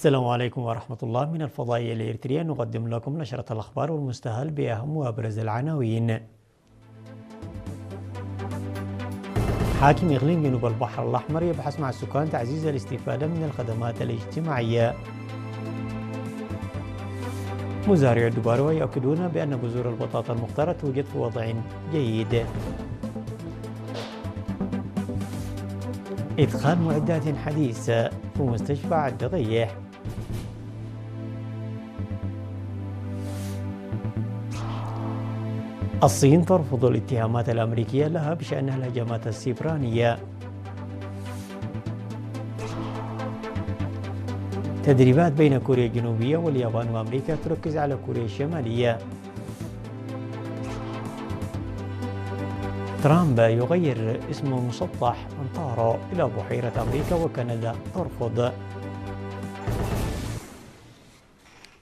السلام عليكم ورحمة الله. من الفضائية الإريترية نقدم لكم نشرة الأخبار والمستهل بأهم وأبرز العناوين. حاكم إقليم جنوب البحر الأحمر يبحث مع السكان تعزيز الاستفادة من الخدمات الاجتماعية. مزارع الدبارة يؤكدون بأن بذور البطاطا المختارة توجد في وضع جيد. إدخال معدات حديثة في مستشفى الدغيح. الصين ترفض الاتهامات الأمريكية لها بشأن الهجمات السيبرانية. تدريبات بين كوريا الجنوبية واليابان وأمريكا تركز على كوريا الشمالية. ترامب يغير اسم مسطح أنطارو إلى بحيرة أمريكا وكندا ترفض.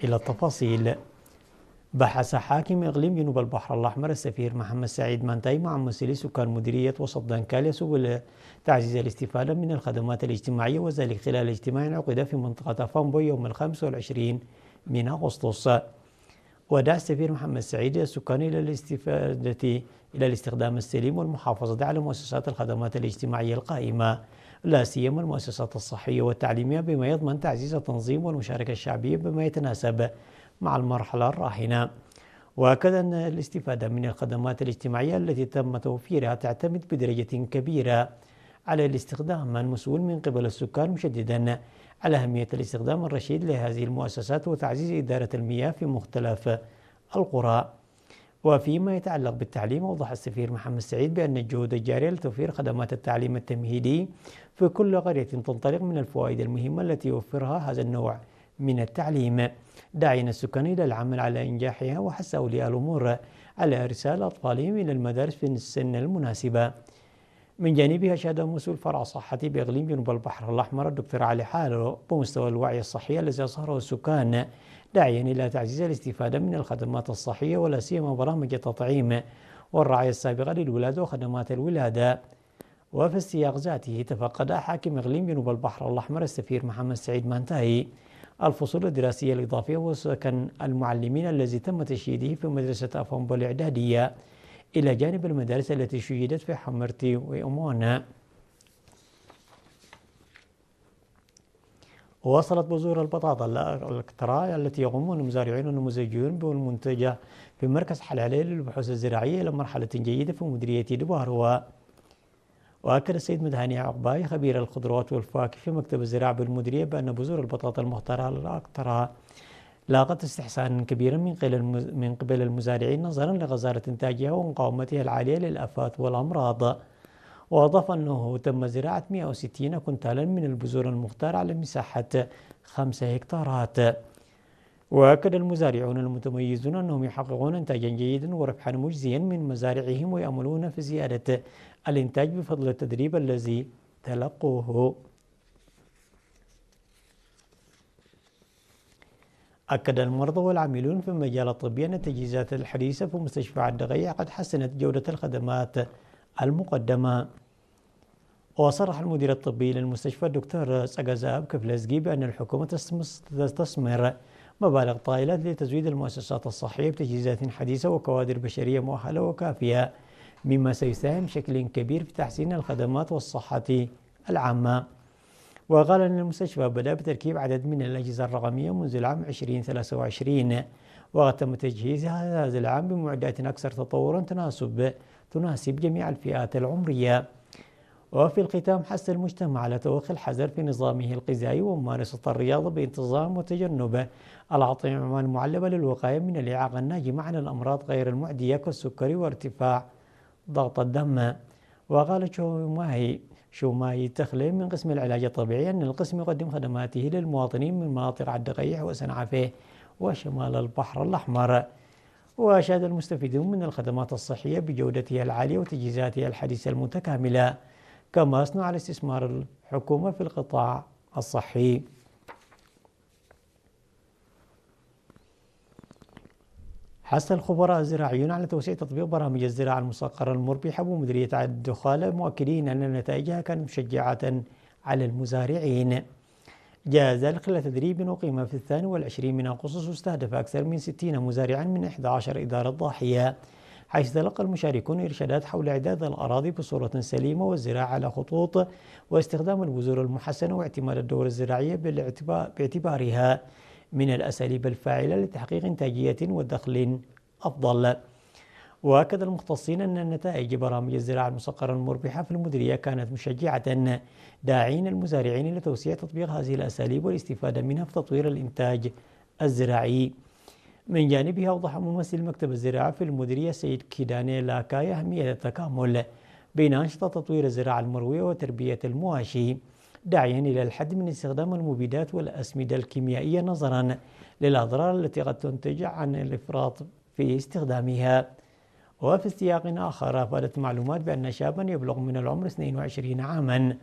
إلى التفاصيل. بحث حاكم إقليم جنوب البحر الأحمر السفير محمد سعيد مانتاي مع ممثلي سكان مديرية وسط دانكاليا سبل تعزيز الاستفادة من الخدمات الاجتماعية، وذلك خلال اجتماع عقد في منطقة فامبو يوم 25 من أغسطس. ودعا السفير محمد سعيد السكان إلى الاستخدام السليم والمحافظة على مؤسسات الخدمات الاجتماعية القائمة، لا سيما المؤسسات الصحية والتعليمية، بما يضمن تعزيز التنظيم والمشاركة الشعبية بما يتناسب مع المرحلة الراهنة. وأكد أن الاستفادة من الخدمات الاجتماعية التي تم توفيرها تعتمد بدرجة كبيرة على الاستخدام المسؤول من قبل السكان، مشددا على أهمية الاستخدام الرشيد لهذه المؤسسات وتعزيز إدارة المياه في مختلف القرى. وفيما يتعلق بالتعليم، أوضح السفير محمد سعيد بأن الجهود الجارية لتوفير خدمات التعليم التمهيدي في كل قرية تنطلق من الفوائد المهمة التي يوفرها هذا النوع من التعليم، داعيا السكان إلى العمل على إنجاحها، وحث أولياء الأمور على إرسال أطفالهم إلى المدارس في السن المناسبة. من جانبها أشاد مسؤول فرع صحة بإقليم جنوب البحر الأحمر الدكتور علي حالو بمستوى الوعي الصحي الذي أظهره السكان، داعيا إلى تعزيز الاستفادة من الخدمات الصحية ولا سيما برامج التطعيم والرعاية السابقة للولادة وخدمات الولادة. وفي السياق ذاته تفقد حاكم إقليم جنوب البحر الأحمر السفير محمد سعيد مانتاي الفصول الدراسية الإضافية وسكن المعلمين الذي تم تشييده في مدرسة أفامبو الإعدادية، إلى جانب المدارس التي شيدت في حمرتي وأمونا. وصلت بذور البطاطا الأكترا التي يقومون المزارعون والمزجون بالمنتجة في مركز حلالي للبحوث الزراعية إلى مرحلة جيدة في مديرية دباروا. وأكد السيد مدهاني عقباي خبير الخضروات والفواكه في مكتب الزراعة بالمديرية بأن بذور البطاطا المختارة الأكترا لاقت استحسانا كبيرا من قبل المزارعين نظرا لغزارة إنتاجها ومقاومتها العالية للآفات والأمراض. وأضاف أنه تم زراعة 160 كنتالا من البذور المختارة على مساحة 5 هكتارات. وأكد المزارعون المتميزون أنهم يحققون إنتاجا جيدا وربحا مجزيا من مزارعهم، ويأملون في زيادة الإنتاج بفضل التدريب الذي تلقوه. أكد المرضى والعاملون في المجال الطبي أن التجهيزات الحديثة في مستشفى الدغيح قد حسنت جودة الخدمات المقدمة. وصرح المدير الطبي للمستشفى الدكتور سقازاب كفلزقي بأن الحكومة تستثمر مبالغ طائلة لتزويد المؤسسات الصحية بتجهيزات حديثة وكوادر بشرية مؤهلة وكافية، مما سيساهم بشكل كبير في تحسين الخدمات والصحة العامة. وقال أن المستشفى بدأ بتركيب عدد من الأجهزة الرقمية منذ العام 2023، وقد تم تجهيزها هذا العام بمعدات أكثر تطورا تناسب جميع الفئات العمرية. وفي الختام حث المجتمع على توخي الحذر في نظامه الغذائي وممارسة الرياضة بانتظام وتجنب الأطعمة المعلبة للوقاية من الإعاقة الناجمة عن الأمراض غير المعدية كالسكري وارتفاع ضغط الدم. وقال شوماهي تخلي من قسم العلاج الطبيعي أن القسم يقدم خدماته للمواطنين من مناطق الدغيح وسنعفه وشمال البحر الأحمر. وأشاد المستفيدون من الخدمات الصحية بجودتها العالية وتجهيزاتها الحديثة المتكاملة، كما أثنوا على استثمار الحكومة في القطاع الصحي. حث الخبراء الزراعيون على توسيع تطبيق برامج الزراعة المسقرة المربحة بمديرية الدخالة، مؤكدين أن نتائجها كانت مشجعة على المزارعين. جاء ذلك خلال تدريب أقيم في 22 من أغسطس واستهدف أكثر من 60 مزارعا من 11 إدارة ضاحية، حيث تلقى المشاركون إرشادات حول إعداد الأراضي بصورة سليمة والزراعة على خطوط واستخدام البذور المحسنة واعتماد الدورة الزراعية باعتبارها من الأساليب الفاعلة لتحقيق إنتاجية ودخل أفضل. وأكد المختصين أن نتائج برامج الزراعة المسقرة المربحة في المديرية كانت مشجعة، داعين المزارعين لتوسيع تطبيق هذه الأساليب والاستفادة منها في تطوير الإنتاج الزراعي. من جانبه أوضح ممثل مكتب الزراعة في المديرية سيد كيداني لاكاي أهمية التكامل بين أنشطة تطوير الزراعة المروية وتربية المواشي، داعيا إلى الحد من استخدام المبيدات والأسمدة الكيميائية نظرا للأضرار التي قد تنتج عن الإفراط في استخدامها. وفي سياق آخر أفادت معلومات بأن شابا يبلغ من العمر 22 عاما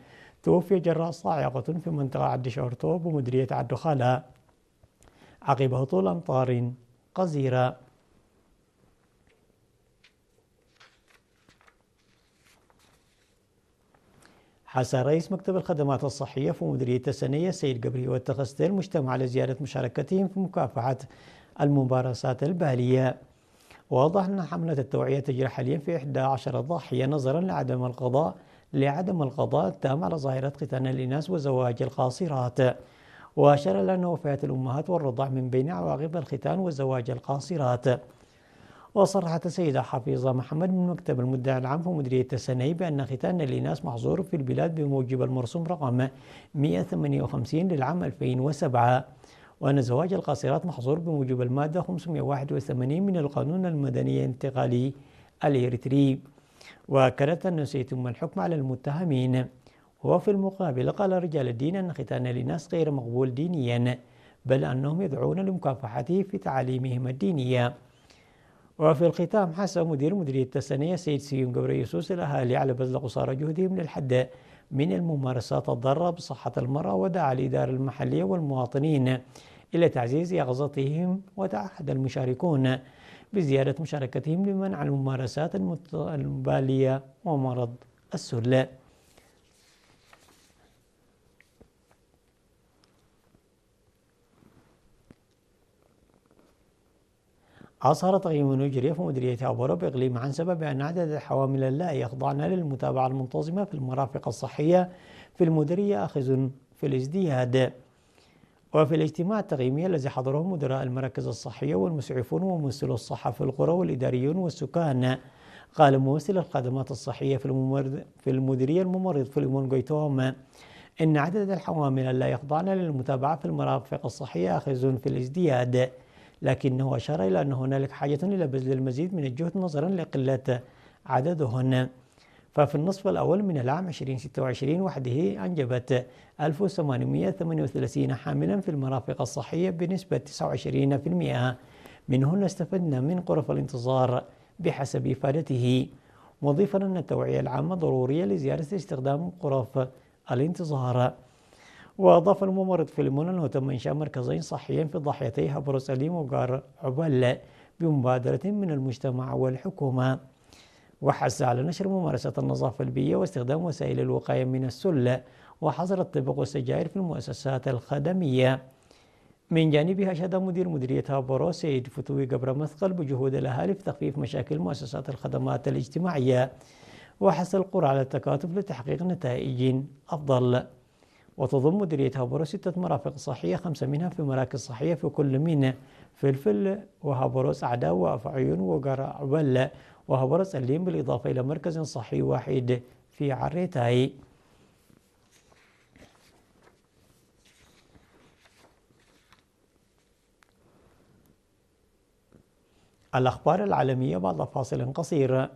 توفي جراء صاعقة في منطقة عد شورتو بمديرية عد خالة عقب هطول أمطار قزيرة. حث رئيس مكتب الخدمات الصحية في مديرية السنية السيد جبري والتخستر المجتمع على زيادة مشاركتهم في مكافحة الممارسات البالية. وأوضح أن حملة التوعية تجري حاليا في 11 ضاحية نظرا لعدم القضاء التام على ظاهرة ختان الإناث وزواج القاصرات. وأشار إلى أن وفيات الأمهات والرضع من بين عواقب الختان وزواج القاصرات. وصرحت السيدة حفيظة محمد من مكتب المدعي العام في مديرية السني بأن ختان الإناث محظور في البلاد بموجب المرسوم رقم 158 للعام 2007، وأن زواج القاصرات محظور بموجب المادة 581 من القانون المدني الانتقالي الإريتري. وأكدت أنه سيتم الحكم على المتهمين. وفي المقابل قال رجال الدين أن ختان الإناث غير مقبول دينيا، بل أنهم يدعون لمكافحته في تعاليمهم الدينية. وفي الختام حث مدير مديرية السنية سيد سيوم جبري يسوس الأهالي على بذل قصارى جهدهم للحد من الممارسات الضارة بصحة المرأة، ودعا الإدارة المحلية والمواطنين إلى تعزيز يقظتهم، وتعهد المشاركون بزيادة مشاركتهم لمنع الممارسات المبالية ومرض السل. أظهر تقييم يجري في مديرية أبورو بإقليم عنسبة بأن عدد الحوامل اللائي يخضعن للمتابعة المنتظمة في المرافق الصحية في المديرية آخذ في الازدياد. وفي الاجتماع التقييمي الذي حضره مدراء المراكز الصحية والمسعفون وممثلو الصحة في القرى والإداريون والسكان، قال ممثل الخدمات الصحية في المديرية الممرض فيليمون جويتوم إن عدد الحوامل اللائي يخضعن للمتابعة في المرافق الصحية آخذ في الازدياد، لكنه أشار إلى أن هنالك حاجة إلى بذل المزيد من الجهد نظرا لقلة عددهن. ففي النصف الأول من العام 2026 وحده أنجبت 1838 حاملا في المرافق الصحية بنسبة 29%، منهن استفدنا من غرف الانتظار بحسب إفادته، مضيفا أن التوعية العامة ضرورية لزيادة استخدام غرف الانتظار. وأضاف الممرض فيليمون أنه تم إنشاء مركزين صحيين في ضاحيتي هبرو سليم وغار عبل بمبادرة من المجتمع والحكومة. وحث على نشر ممارسة النظافة البيئية واستخدام وسائل الوقاية من السل وحظر الطبق والسجائر في المؤسسات الخدمية. من جانبها أشاد مدير مديرية هابورو سيد فتوي قبر مثقل بجهود الأهالي في تخفيف مشاكل مؤسسات الخدمات الاجتماعية، وحث القرى على التكاتف لتحقيق نتائج أفضل. وتضم مديرية هابورو 6 مرافق صحية، 5 منها في مراكز صحية في كل من فلفل وهابوروس عدا وأفعيون وقرع عبل وهابوروس الليم، بالإضافة إلى مركز صحي واحد في عريتاي. الأخبار العالمية بعد فاصل قصير.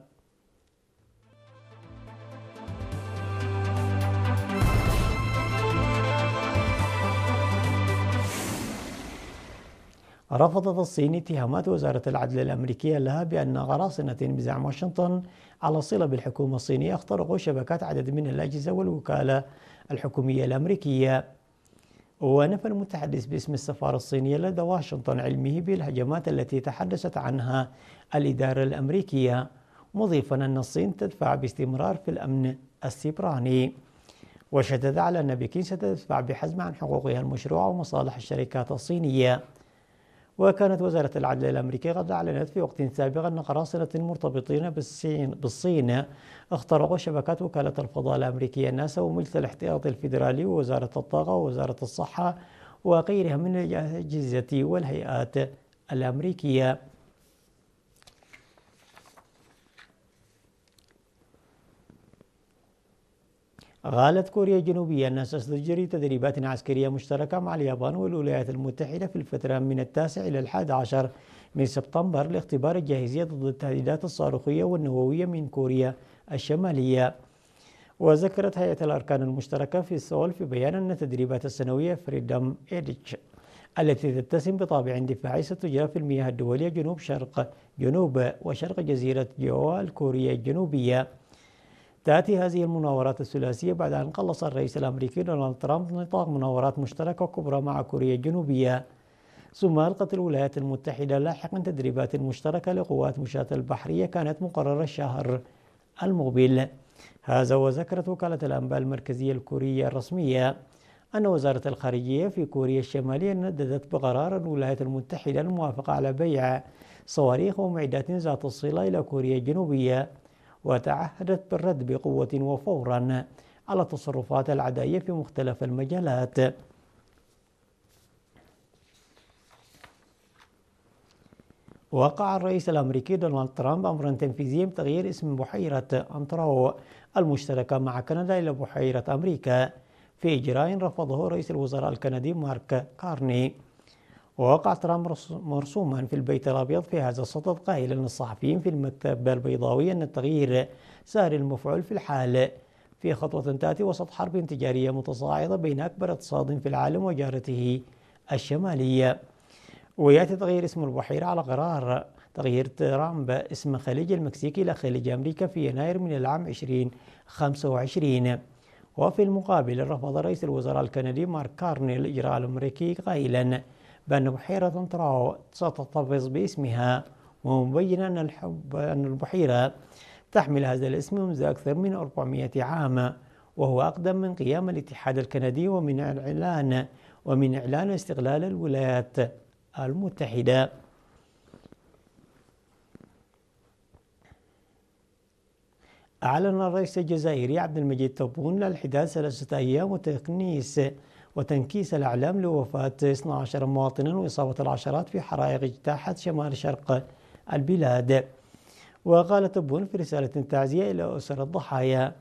رفضت الصين اتهامات وزارة العدل الأمريكية لها بأن قراصنة بزعم واشنطن على صلة بالحكومة الصينية اخترقوا شبكات عدد من الأجهزة والوكالة الحكومية الأمريكية. ونفى المتحدث باسم السفارة الصينية لدى واشنطن علمه بالهجمات التي تحدثت عنها الإدارة الأمريكية، مضيفا أن الصين تدفع باستمرار في الأمن السيبراني. وشدد على أن بكين ستدفع بحزم عن حقوقها المشروعة ومصالح الشركات الصينية. وكانت وزارة العدل الأمريكية قد أعلنت في وقت سابق أن قراصنة مرتبطين بالصين اخترقوا شبكات وكالة الفضاء الأمريكية ناسا ومجلس الاحتياطي الفيدرالي ووزارة الطاقة ووزارة الصحة وغيرها من الأجهزة والهيئات الأمريكية. قالت كوريا الجنوبية أنها ستجري تدريبات عسكرية مشتركة مع اليابان والولايات المتحدة في الفترة من 9 إلى 11 من سبتمبر لاختبار الجاهزية ضد التهديدات الصاروخية والنووية من كوريا الشمالية. وذكرت هيئة الأركان المشتركة في سول في بيان أن التدريبات السنوية فريدم إيدج التي تتسم بطابع دفاعي ستجرى في المياه الدولية جنوب وشرق جزيرة جوا الكورية الجنوبية. تأتي هذه المناورات الثلاثية بعد أن قلص الرئيس الأمريكي دونالد ترامب نطاق مناورات مشتركة كبرى مع كوريا الجنوبية، ثم ألقت الولايات المتحدة لاحقا تدريبات مشتركة لقوات مشاة البحرية كانت مقررة الشهر المقبل. هذا وذكرت وكالة الأنباء المركزية الكورية الرسمية أن وزارة الخارجية في كوريا الشمالية نددت بقرار الولايات المتحدة الموافقة على بيع صواريخ ومعدات ذات الصلة إلى كوريا الجنوبية، وتعهدت بالرد بقوة وفورا على التصرفات العدائية في مختلف المجالات. وقع الرئيس الأمريكي دونالد ترامب أمرا تنفيذيا بتغيير اسم بحيرة أنتراو المشتركة مع كندا إلى بحيرة أمريكا في إجراء رفضه رئيس الوزراء الكندي مارك كارني. ووقع ترامب مرسوما في البيت الأبيض في هذا الصدد قائلا للصحفيين في المكتب البيضاوي أن التغيير سار المفعول في الحال في خطوة تأتي وسط حرب تجارية متصاعدة بين أكبر اقتصاد في العالم وجارته الشمالية. ويأتي تغيير اسم البحيرة على قرار تغيير ترامب اسم خليج المكسيك إلى خليج أمريكا في يناير من العام 2025. وفي المقابل رفض رئيس الوزراء الكندي مارك كارني الإجراء الأمريكي قائلا بأن بحيرة أنتراو ستحتفظ باسمها، ومبينا أن البحيرة تحمل هذا الاسم منذ أكثر من 400 عام، وهو أقدم من قيام الاتحاد الكندي ومن إعلان استقلال الولايات المتحدة. أعلن الرئيس الجزائري عبد المجيد تبون الحداد 3 أيام وتنكيس الأعلام لوفاة 12 مواطنا وإصابة العشرات في حرائق اجتاحت شمال شرق البلاد. وقال تبون في رسالة تعزية إلى أسر الضحايا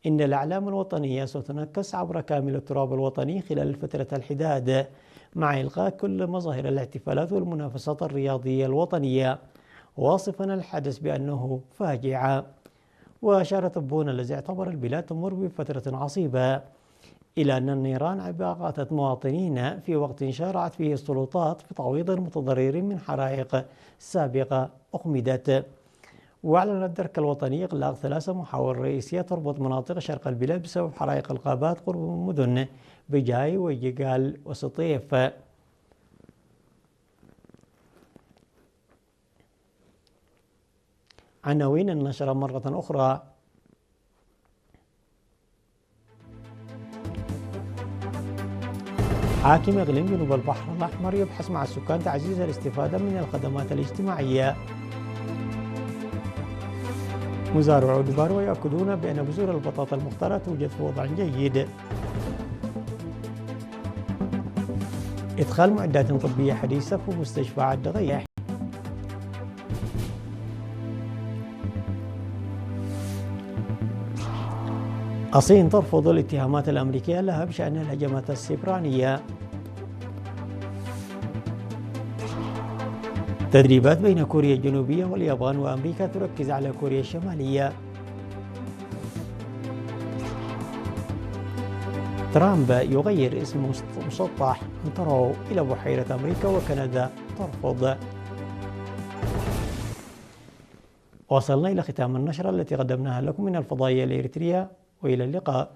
إن الأعلام الوطنية ستنكس عبر كامل التراب الوطني خلال فترة الحداد مع إلغاء كل مظاهر الاحتفالات والمنافسات الرياضية الوطنية، واصفا الحدث بأنه فاجعة. وأشار تبون الذي اعتبر البلاد تمر بفترة عصيبة إلى أن النيران أباقت مواطنين في وقت شارعت فيه السلطات في تعويض المتضررين من حرائق سابقة أخمدت. وأعلن الدرك الوطني إغلاق 3 محاور رئيسية تربط مناطق شرق البلاد بسبب حرائق الغابات قرب مدن بجاي وجيجال وسطيف. عناوين النشرة مرة أخرى: حاكم إقليم جنوب البحر الأحمر يبحث مع السكان تعزيز الاستفادة من الخدمات الاجتماعية. مزارعو دبارو يأكدون بأن بذور البطاطا المختارة توجد في وضع جيد. إدخال معدات طبية حديثة في مستشفى عد غياح. الصين ترفض الاتهامات الأمريكية لها بشأن الهجمات السبرانية. تدريبات بين كوريا الجنوبية واليابان وأمريكا تركز على كوريا الشمالية. ترامب يغير اسم مسطح أنتراو إلى بحيرة أمريكا وكندا ترفض. وصلنا إلى ختام النشرة التي قدمناها لكم من الفضائية الإريترية، وإلى اللقاء.